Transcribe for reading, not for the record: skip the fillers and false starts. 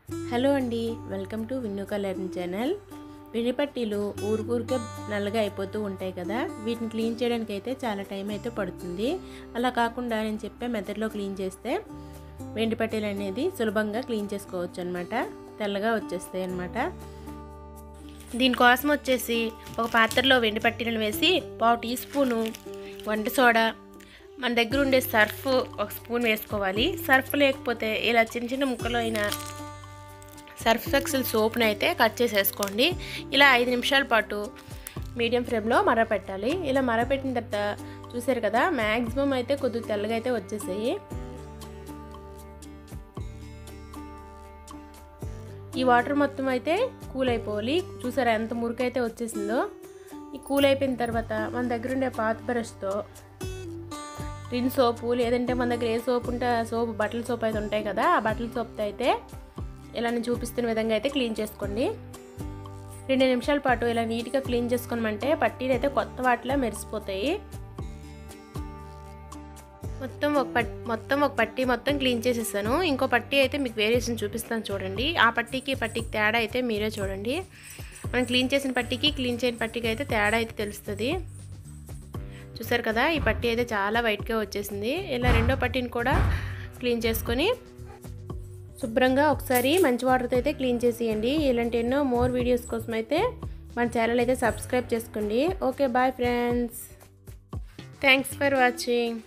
Hello అండి, welcome to Vinnu colouring channel. పిండి పట్టీలు ఊరికే నల్లగా అయిపోతూ ఉంటాయి కదా, వీటిని క్లీన్ చేయడానికి అయితే చాలా టైం అయితే పడుతుంది. అలా కాకుండా నేను చెప్పే మెథడ్లో క్లీన్ చేస్తే వెండి పట్టీలు అనేది సులభంగా క్లీన్ చేసుకోవచ్చు అనమాట. తెల్లగా వచ్చేస్తాయి అనమాట. దీనికోసం వచ్చేసి ఒక పాత్రలో వెండి పట్టీలను వేసి 1/2 టీ స్పూను వంట సోడా, మన దగ్గర ఉండే సర్ఫ్ 1 స్పూన్ వేసుకోవాలి. సర్ఫ్ లేకపోతే ఇలా చిన్న చిన్న ముక్కలు అయినా సర్ఫ్ ఎక్సెల్ సోప్ని అయితే కట్ చేసేసుకోండి. ఇలా 5 నిమిషాల పాటు మీడియం ఫ్లేమ్లో మరపెట్టాలి. ఇలా మరపెట్టిన తర్వాత చూసారు కదా, మ్యాక్సిమం అయితే కొద్దిగా తెల్లగా అయితే వచ్చేసాయి. ఈ వాటర్ మొత్తం అయితే కూల్ అయిపోవాలి. చూసారా ఎంత మురికి అయితే వచ్చేసిందో. ఈ కూల్ అయిపోయిన తర్వాత మన దగ్గర ఉండే పాత బ్రష్తో రిన్ సోపు, లేదంటే మన దగ్గర ఏ సోప్ ఉంటే ఆ సోపు, బట్టల సోప్ అయితే ఉంటాయి కదా, ఆ బట్టల సోప్తో అయితే ఇలా నేను చూపిస్తున్న విధంగా అయితే క్లీన్ చేసుకోండి. 2 నిమిషాల పాటు ఇలా నీట్గా క్లీన్ చేసుకోమంటే పట్టీలు అయితే కొత్త వాటిలా మెరిసిపోతాయి. మొత్తం ఒక పట్టీ మొత్తం క్లీన్ చేసేసాను. ఇంకో పట్టీ అయితే మీకు వేరియేషన్ చూపిస్తాను చూడండి. ఆ పట్టీకి తేడా అయితే మీరే చూడండి. మనం క్లీన్ చేసిన పట్టీకి క్లీన్ చేయని పట్టీకి అయితే తేడా అయితే తెలుస్తుంది. చూసారు కదా, ఈ పట్టీ అయితే చాలా వైట్గా వచ్చేసింది. ఇలా రెండో పట్టీని కూడా క్లీన్ చేసుకొని శుభ్రంగా ఒకసారి మంచి వాటర్తో అయితే క్లీన్ చేసేయండి. ఇలాంటి ఎన్నో మోర్ వీడియోస్ కోసం అయితే మన ఛానల్ అయితే సబ్స్క్రైబ్ చేసుకోండి. Okay, bye friends, thanks for watching.